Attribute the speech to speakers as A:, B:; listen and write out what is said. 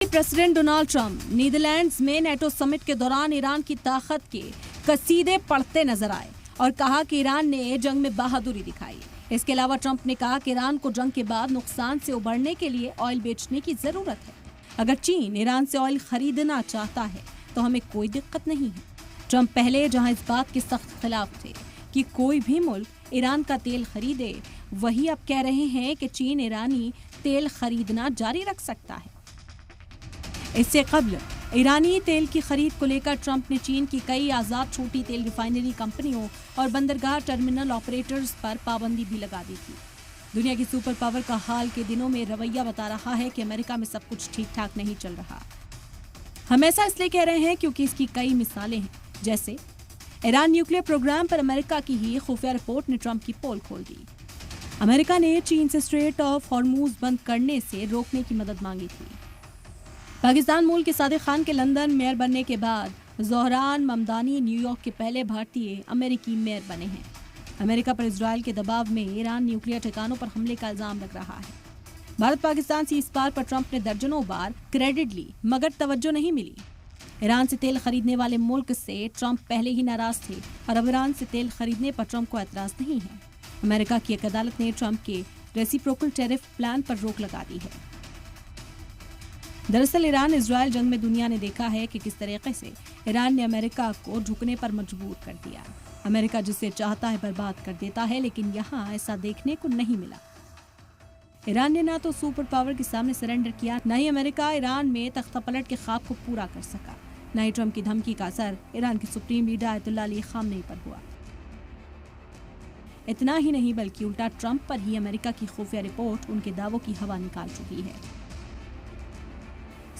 A: President Donald Trump Netherlands में NATO summit के दौरान ईरान की ताकत के कसीदे पढ़ते नजर आए और कहा कि ईरान ने जंग में बहादुरी दिखाई। इसके अलावा ट्रंप ने कहा कि ईरान को जंग के बाद नुकसान से उबरने के लिए ऑयल बेचने की जरूरत है। अगर चीन ईरान से ऑयल खरीदना चाहता है तो हमें कोई दिक्कत नहीं है। ट्रंप पहले जहां इस बात के सख्त खिलाफ थे कि कोई भी मुल्क ईरान का तेल खरीदे, वही अब कह रहे हैं कि चीन ईरानी तेल खरीदना जारी रख सकता है। इससे कबल ईरानी तेल की खरीद को लेकर ट्रंप ने चीन की कई आजाद छोटी तेल रिफाइनरी कंपनियों और बंदरगाह टर्मिनल ऑपरेटर्स पर पाबंदी भी लगा दी थी। दुनिया की सुपर पावर का हाल के दिनों में रवैया बता रहा है कि अमेरिका में सब कुछ ठीक ठाक नहीं चल रहा। हम ऐसा इसलिए कह रहे हैं क्योंकि इसकी कई मिसालें हैं, जैसे ईरान न्यूक्लियर प्रोग्राम पर अमेरिका की ही खुफिया रिपोर्ट ने ट्रंप की पोल खोल दी। अमेरिका ने चीन से स्ट्रेट ऑफ हॉर्मूज बंद करने से रोकने की मदद मांगी थी। पाकिस्तान मूल के सादिक खान के लंदन मेयर बनने के बाद ज़ोहरान ममदानी न्यूयॉर्क के पहले भारतीय अमेरिकी मेयर बने हैं। अमेरिका पर इजराइल के दबाव में ईरान न्यूक्लियर ठिकानों पर हमले का इल्जाम लग रहा है। भारत पाकिस्तान सीज़फायर पर ट्रंप ने दर्जनों बार क्रेडिट ली, मगर तवज्जो नहीं मिली। ईरान से तेल खरीदने वाले मुल्क से ट्रंप पहले ही नाराज थे और अब ईरान से तेल खरीदने पर ट्रंप को एतराज नहीं है। अमेरिका की एक अदालत ने ट्रंप के रेसिप्रोकल टैरिफ प्लान पर रोक लगा दी है। दरअसल ईरान इजराइल जंग में दुनिया ने देखा है कि किस तरीके से ईरान ने अमेरिका को झुकने पर मजबूर कर दिया। अमेरिका जिसे चाहता है बर्बाद कर देता है, लेकिन यहाँ ऐसा देखने को नहीं मिला। ईरान ने ना तो सुपर पावर के सामने सरेंडर किया, न ही अमेरिका ईरान में तख्ता पलट के ख्वाब को पूरा कर सका, न ही ट्रंप की धमकी का असर ईरान के supreme leader Ayatollah Ali Khamenei पर हुआ। इतना ही नहीं बल्कि उल्टा ट्रंप पर ही अमेरिका की खुफिया रिपोर्ट उनके दावों की हवा निकाल चुकी है।